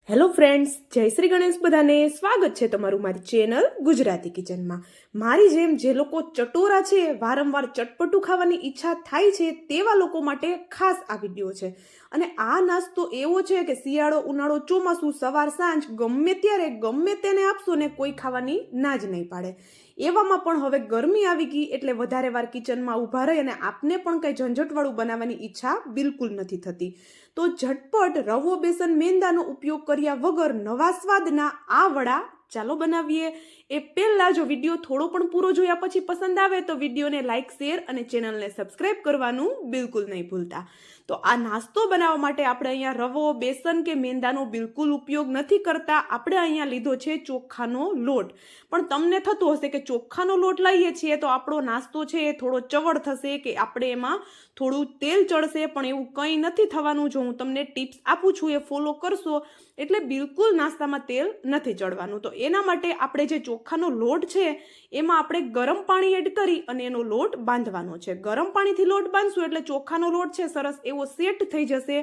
Hello friends, જય શ્રી ગણેશ. બધાને સ્વાગત છે તમારું મારી ચેનલ ગુજરાતી કિચનમાં. મારી જેમ જે લોકો ચટોરા છે, વારંવાર ચટપટું ખાવાની ઈચ્છા થાય છે તેવા લોકો માટે ખાસ આ વિડીયો છે. અને આ નાસ્તો એવો છે કે શિયાળો, ઉનાળો, ચોમાસું, સવાર સાંજ ગમે ત્યારે ગમે તેને આપશો ને કોઈ ખાવાની ના જ નહીં પાડે. એવામાં પણ હવે ગરમી આવી ગઈ એટલે વધારે વાર કિચનમાં ઊભા રહી અને આપને પણ કંઈ ઝંઝટવાળું બનાવવાની ઈચ્છા બિલકુલ નથી થતી. તો ઝટપટ રવો, બેસન, મેંદાનો ઉપયોગ કર્યા વગર નવા સ્વાદના આ વડા ચાલો બનાવીએ. એ પહેલાં જો વિડીયો થોડો પણ પૂરો જોયા પછી પસંદ આવે તો વિડીયોને લાઇક, શેર અને ચેનલને સબસ્ક્રાઈબ કરવાનું બિલકુલ નહીં ભૂલતા. તો આ નાસ્તો બનાવવા માટે આપણે અહીંયા રવો, બેસન કે મેંદાનો બિલકુલ ઉપયોગ નથી કરતા. આપણે અહીંયા લીધો છે ચોખાનો લોટ. પણ તમને થતું હશે કે ચોખાનો લોટ લઈએ છીએ તો આપણો નાસ્તો છે એ થોડો ચવડ થશે કે આપણે એમાં થોડું તેલ ચડશે, પણ એવું કંઈ નથી થવાનું. જો હું તમને ટિપ્સ આપું છું એ ફોલો કરશો એટલે બિલકુલ નાસ્તામાં તેલ નથી ચડવાનું. તો એના માટે આપણે જે ચોખાનો લોટ છે એમાં આપણે ગરમ પાણી એડ કરી અને એનો લોટ બાંધવાનો છે. ગરમ પાણીથી લોટ બાંધશું એટલે ચોખાનો લોટ છે સરસ એવો સેટ થઈ જશે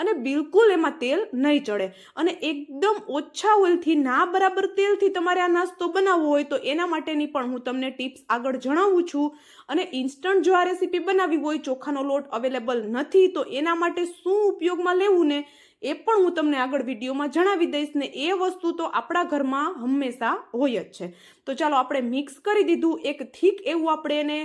અને બિલકુલ એમાં તેલ નહીં ચડે. અને એકદમ ઓછા ઓઇલથી, ના બરાબર તેલથી તમારે આ નાસ્તો બનાવવો હોય તો એના માટેની પણ હું તમને ટિપ્સ આગળ જણાવું છું. અને ઇન્સ્ટન્ટ જો આ રેસીપી બનાવવી હોય, ચોખાનો લોટ અવેલેબલ નથી તો એના માટે શું ઉપયોગમાં લેવું ને એ પણ હું તમને આગળ વિડીયોમાં જણાવી દઈશ. ને એ વસ્તુ તો આપણા ઘરમાં હંમેશા હોય જ છે. તો ચાલો આપણે મિક્સ કરી દીધું. એક થીક એવું આપણે એને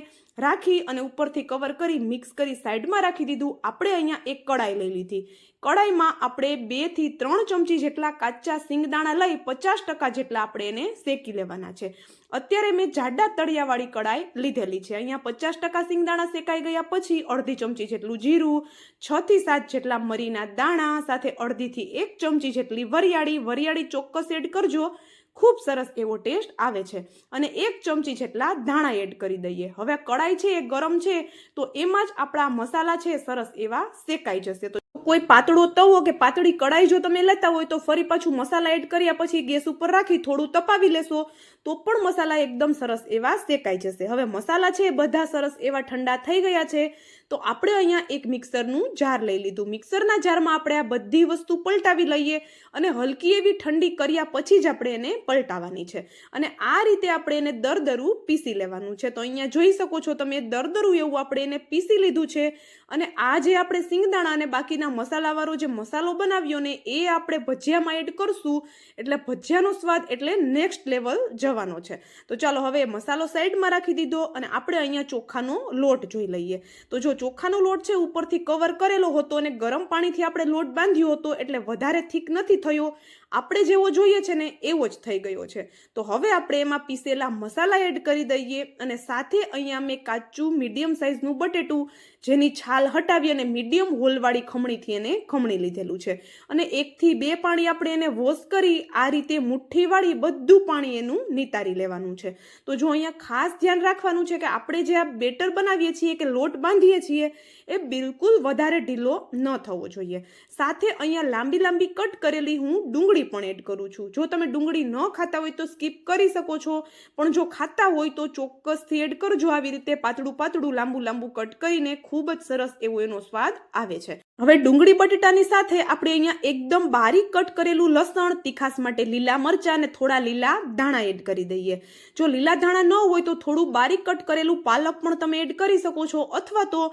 રાખી અને ઉપરથી કવર કરી મિક્સ કરી સાઈડમાં રાખી દીધું. આપણે અહીંયા એક કડાઈ લઈ લીધી. કડાઈમાં આપણે 2 થી 3 ચમચી જેટલા કાચા સિંગદાણા લઈ 50% જેટલા આપણે એને શેકી લેવાના છે. અત્યારે મેં જાડા તળિયાવાળી કડાઈ લીધેલી છે. અહીંયા 50% સિંગદાણા શેકાઈ ગયા પછી અડધી ચમચી જેટલું જીરું, 6 થી 7 જેટલા મરીના દાણા, સાથે અડધી થી 1 ચમચી જેટલી વરિયાળી ચોક્કસ એડ કરજો, ખૂબ સરસ એવો ટેસ્ટ આવે છે. અને 1 ચમચી જેટલા ધાણા એડ કરી દઈએ. હવે કડાઈ છે એ ગરમ છે તો એમાં જ આપણા મસાલા છે સરસ એવા શેકાઈ જશે. તો કોઈ પાતળો તવો કે પાતળી કડાઈ જો તમે લેતા હોય તો ફરી પાછું મસાલા એડ કર્યા પછી ગેસ ઉપર રાખી થોડું તપાવી લેશો તો પણ મસાલા એકદમ સરસ એવા શેકાઈ જશે. હવે મસાલા છે બધા સરસ એવા ઠંડા થઈ ગયા છે તો આપણે અહીંયા એક મિક્સરનું જાર લઈ લીધું. મિક્સરના જારમાં આપણે આ બધી વસ્તુ પલટાવી લઈએ અને હલકી એવી ઠંડી કર્યા પછી જ આપણે એને પલટાવવાની છે. અને આ રીતે આપણે એને દરદરું પીસી લેવાનું છે. તો અહીંયા જોઈ શકો છો તમે દરદરું એવું આપણે એને પીસી લીધું છે. અને આ જે આપણે સિંગદાણા અને બાકીના મસાલાવાળો જે મસાલો બનાવ્યો ને એ આપણે ભજીયામાં એડ કરશું એટલે ભજીયાનો સ્વાદ એટલે નેક્સ્ટ લેવલ જવાનો છે. તો ચાલો હવે મસાલો સાઈડમાં રાખી દીધો અને આપણે અહીંયા ચોખાનો લોટ જોઈ લઈએ. તો જો ચોખાનો લોટ છે ઉપરથી કવર કરેલો હતો અને ગરમ પાણીથી આપણે લોટ બાંધ્યો હતો એટલે વધારે થીક નથી થયો, આપણે જેવો જોઈએ છે ને એવો જ થઈ ગયો છે. તો હવે આપણે એમાં પીસેલા મસાલા એડ કરી દઈએ અને સાથે અહીંયા મેં કાચું મીડિયમ સાઇઝનું બટેટું જેની છાલ હટાવી અને મીડિયમ હોલવાળી ખમણીથી એને ખમણી લીધેલું છે. અને 1 થી 2 પાણી આપણે એને વોશ કરી આ રીતે મુઠ્ઠીવાળી બધું પાણી એનું નિતારી લેવાનું છે. તો જો અહીંયા ખાસ ધ્યાન રાખવાનું છે કે આપણે જે આ બેટર બનાવીએ છીએ કે લોટ બાંધીએ છીએ એ બિલકુલ વધારે ઢીલો ન થવો જોઈએ. સાથે અહીંયા લાંબી કટ કરેલી હું ડુંગળી પણ એડ કરું છું. જો તમે ડુંગળી ન ખાતા હોય તો સ્કીપ કરી શકો છો, પણ જો ખાતા હોય તો ચોક્કસથી એડ કરજો. આવી રીતે પાતળું લાંબુ કટ કરીને ખૂબ જ સરસ એવો એનો સ્વાદ આવે છે. હવે ડુંગળી બટેટાની સાથે આપણે અહીંયા એકદમ બારીક કટ કરેલું લસણ, તીખાસ માટે લીલા મરચાં અને થોડા લીલા ધાણા એડ કરી દઈએ. જો લીલા ધાણા ન હોય તો થોડું બારીક કટ કરેલું પાલક પણ તમે એડ કરી શકો છો, અથવા તો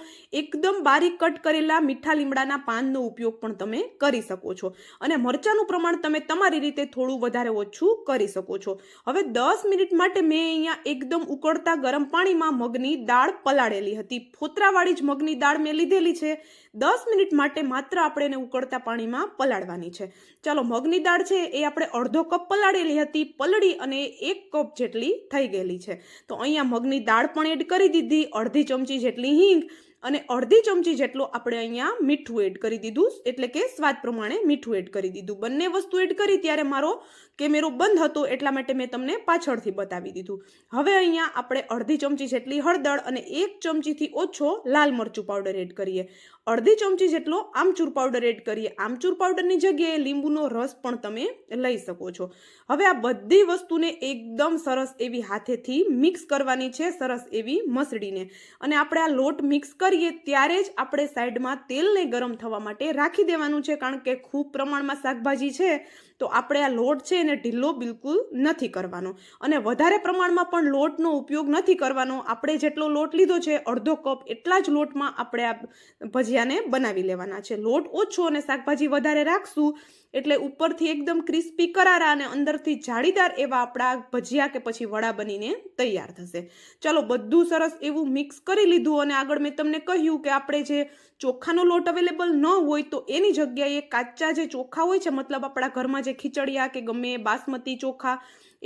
એકદમ બારીક કટ કરેલા મીઠા લીમડાના પાનનો ઉપયોગ પણ તમે કરી શકો છો. અને મરચાંનું પ્રમાણ તમે તમારી રીતે થોડું વધારે ઓછું કરી શકો છો. હવે 10 મિનિટ માટે મેં અહીંયા એકદમ ઉકળતા ગરમ પાણીમાં મગની દાળ પલાળેલી હતી. ફોતરાવાળી જ મગની દાળ મેં લીધેલી છે. 10 મિનિટ માટે માત્ર આપણે એને ઉકળતા પાણીમાં પલાળવાની છે. ચાલો, મગની દાળ છે એ આપણે અડધો કપ પલાળેલી હતી, પલળી અને 1 કપ જેટલી થઈ ગયેલી છે. તો અહીંયા મગની દાળ પણ એડ કરી દીધી, અડધી ચમચી જેટલી હિંગ અને અડધી ચમચી જેટલો આપણે અહીંયા મીઠું એડ કરી દીધું, એટલે કે સ્વાદ પ્રમાણે મીઠું એડ કરી દીધું. બંને વસ્તુ એડ કરી ત્યારે મારો કેમેરો બંધ હતો એટલા માટે મેં તમને પાછળથી બતાવી દીધું. હવે અહીંયા આપણે અડધી ચમચી જેટલી હળદર અને 1 ચમચીથી ઓછો લાલ મરચું પાવડર એડ કરીએ. અડધી ચમચી જેટલો આમચૂર પાવડર એડ કરીએ. આમચૂર પાવડરની જગ્યાએ લીંબુનો રસ પણ તમે લઈ શકો છો. હવે આ બધી વસ્તુને એકદમ સરસ એવી હાથેથી મિક્સ કરવાની છે, સરસ એવી મસળીને. અને આપણે આ લોટ મિક્સ કરી કરીએ ત્યારે જ આપણે સાઈડમાં તેલને ગરમ થવા માટે રાખી દેવાનું છે, કારણ કે ખૂબ પ્રમાણમાં શાકભાજી છે તો આપણે આ લોટ છે એને ઢીલો બિલકુલ નથી કરવાનો, અને વધારે પ્રમાણમાં પણ લોટનો ઉપયોગ નથી કરવાનો. આપણે જેટલો લોટ લીધો છે અડધો કપ એટલા જ લોટમાં આપણે આ ભજીયાને બનાવી લેવાના છે. લોટ ઓછો અને શાકભાજી વધારે રાખશું એટલે ઉપરથી એકદમ ક્રિસ્પી કરારા અને અંદરથી જાળીદાર એવા આપણા ભજીયા કે પછી વડા બનીને તૈયાર થશે. ચાલો, બધું સરસ એવું મિક્સ કરી લીધું અને આગળ મેં તમને કહ્યું કે આપણે જે ચોખાનો લોટ અવેલેબલ ન હોય તો એની જગ્યાએ કાચા જે ચોખા હોય છે, મતલબ આપણા ઘરમાં જે ખીચડિયા કે ગમે બાસમતી ચોખા,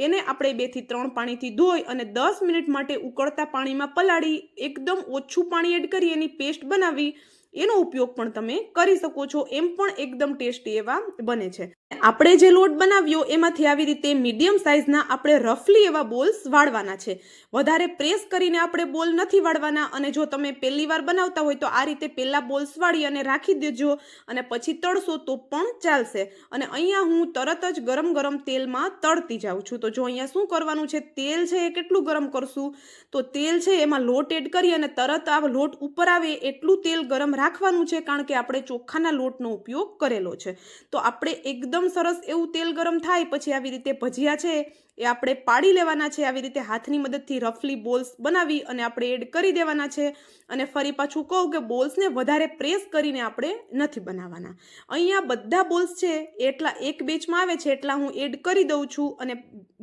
એને આપણે 2 થી 3 પાણીથી ધોઈ અને 10 મિનિટ માટે ઉકળતા પાણીમાં પલાળી એકદમ ઓછું પાણી એડ કરી એની પેસ્ટ બનાવી એનો ઉપયોગ પણ તમે કરી શકો છો. એમ પણ એકદમ ટેસ્ટી એવા બને છે. આપણે જે લોટ બનાવ્યો એમાંથી આવી રીતે મીડિયમ સાઇઝના આપણે રફલી એવા બોલ્સ વાળવાના છે. વધારે પ્રેસ કરીને આપણે બોલ નથી વાળવાના, અને જો તમે પહેલી વાર બનાવતા હોય તો આ રીતે પહેલા બોલ્સ વાળી અને રાખી દેજો અને પછી તળશો તો પણ ચાલશે. અને અહીંયા હું તરત જ ગરમ ગરમ તેલમાં તળતી જાઉં છું. તો જો અહીંયા શું કરવાનું છે, તેલ છે એ કેટલું ગરમ કરશું તો તેલ છે એમાં લોટ એડ કરી અને તરત આ લોટ ઉપર આવે એટલું તેલ ગરમ રાખવાનું છે, કારણ કે આપણે ચોખાના લોટનો ઉપયોગ કરેલો છે. તો આપણે એકદમ સરસ એવું તેલ ગરમ થાય પછી આવી રીતે ભજીયા છે એ આપણે પાડી લેવાના છે. આવી રીતે હાથની મદદથી રફલી બોલ્સ બનાવી અને આપણે એડ કરી દેવાના છે. અને ફરી પાછું કહું કે બોલ્સને વધારે પ્રેસ કરીને આપણે નથી બનાવવાના. અહીંયા બધા બોલ્સ છે એટલા એક બેચમાં આવે છે એટલા હું એડ કરી દઉં છું, અને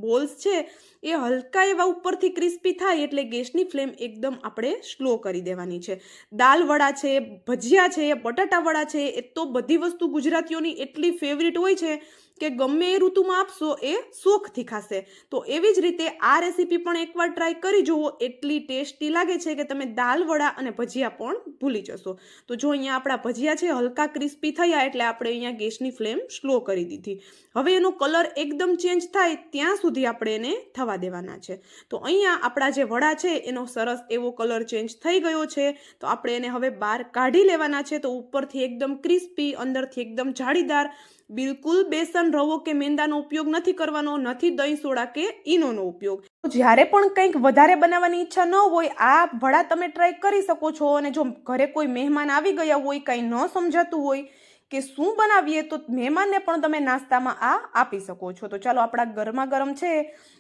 બોલ્સ છે એ હલકા એવા ઉપરથી ક્રિસ્પી થાય એટલે ગેસની ફ્લેમ એકદમ આપણે સ્લો કરી દેવાની છે. દાલ વડા છે, ભજીયા છે, બટાટા વડા છે, એ તો બધી વસ્તુ ગુજરાતીઓની એટલી ફેવરિટ હોય છે કે ગમે એ ઋતુમાં આપશો એ શોખથી ખાશે. તો એવી જ રીતે આ રેસીપી પણ એકવાર ટ્રાય કરી જુઓ, એટલી ટેસ્ટી લાગે છે કે તમે દાલ વડા અને ભજીયા પણ ભૂલી જશો. તો જો અહીંયા આપણા ભજીયા છે હલકા ક્રિસ્પી થયા એટલે આપણે અહીંયા ગેસની ફ્લેમ સ્લો કરી દીધી. હવે એનો કલર એકદમ ચેન્જ થાય ત્યાં સુધી આપણે એને થવા દેવાના છે. તો અહીંયા આપણા જે વડા છે એનો સરસ એવો કલર ચેન્જ થઈ ગયો છે. તો આપણે એને હવે બહાર કાઢી લેવાના છે. તો ઉપરથી એકદમ ક્રિસ્પી, અંદરથી એકદમ જાળીદાર, બિલકુલ બેસન, રવો કે મેંદાનો ઉપયોગ નથી કરવાનો, નથી દહીં, સોડા કે ઈનોનો ઉપયોગ. જ્યારે પણ કંઈક વધારે બનાવવાની ઈચ્છા ન હોય આ વડા તમે ટ્રાય કરી શકો છો. અને જો ઘરે કોઈ મહેમાન આવી ગયા હોય, કંઈ ન સમજાતું હોય કે શું બનાવીએ, તો મહેમાનને પણ તમે નાસ્તામાં આ આપી શકો છો. તો ચાલો, આપણા ગરમા ગરમ છે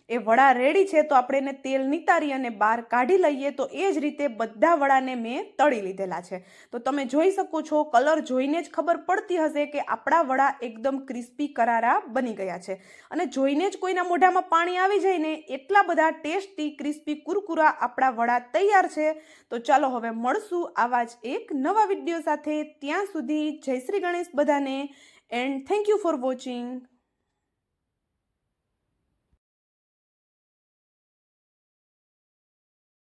એ વડા રેડી છે. તો આપણે એને તેલ નિતારી અને બહાર કાઢી લઈએ. તો એ જ રીતે બધા વડાને મેં તળી લીધેલા છે. તો તમે જોઈ શકો છો, કલર જોઈને જ ખબર પડતી હશે કે આપણા વડા એકદમ ક્રિસ્પી કરારા બની ગયા છે. અને જોઈને જ કોઈના મોઢામાં પાણી આવી જાય ને એટલા બધા ટેસ્ટી ક્રિસ્પી કુરકુરા આપણા વડા તૈયાર છે. તો ચાલો હવે મળશું આવા જ એક નવા વિડીયો સાથે. ત્યાં સુધી જય શ્રી ગણેશ બધાને, and thank you for watching.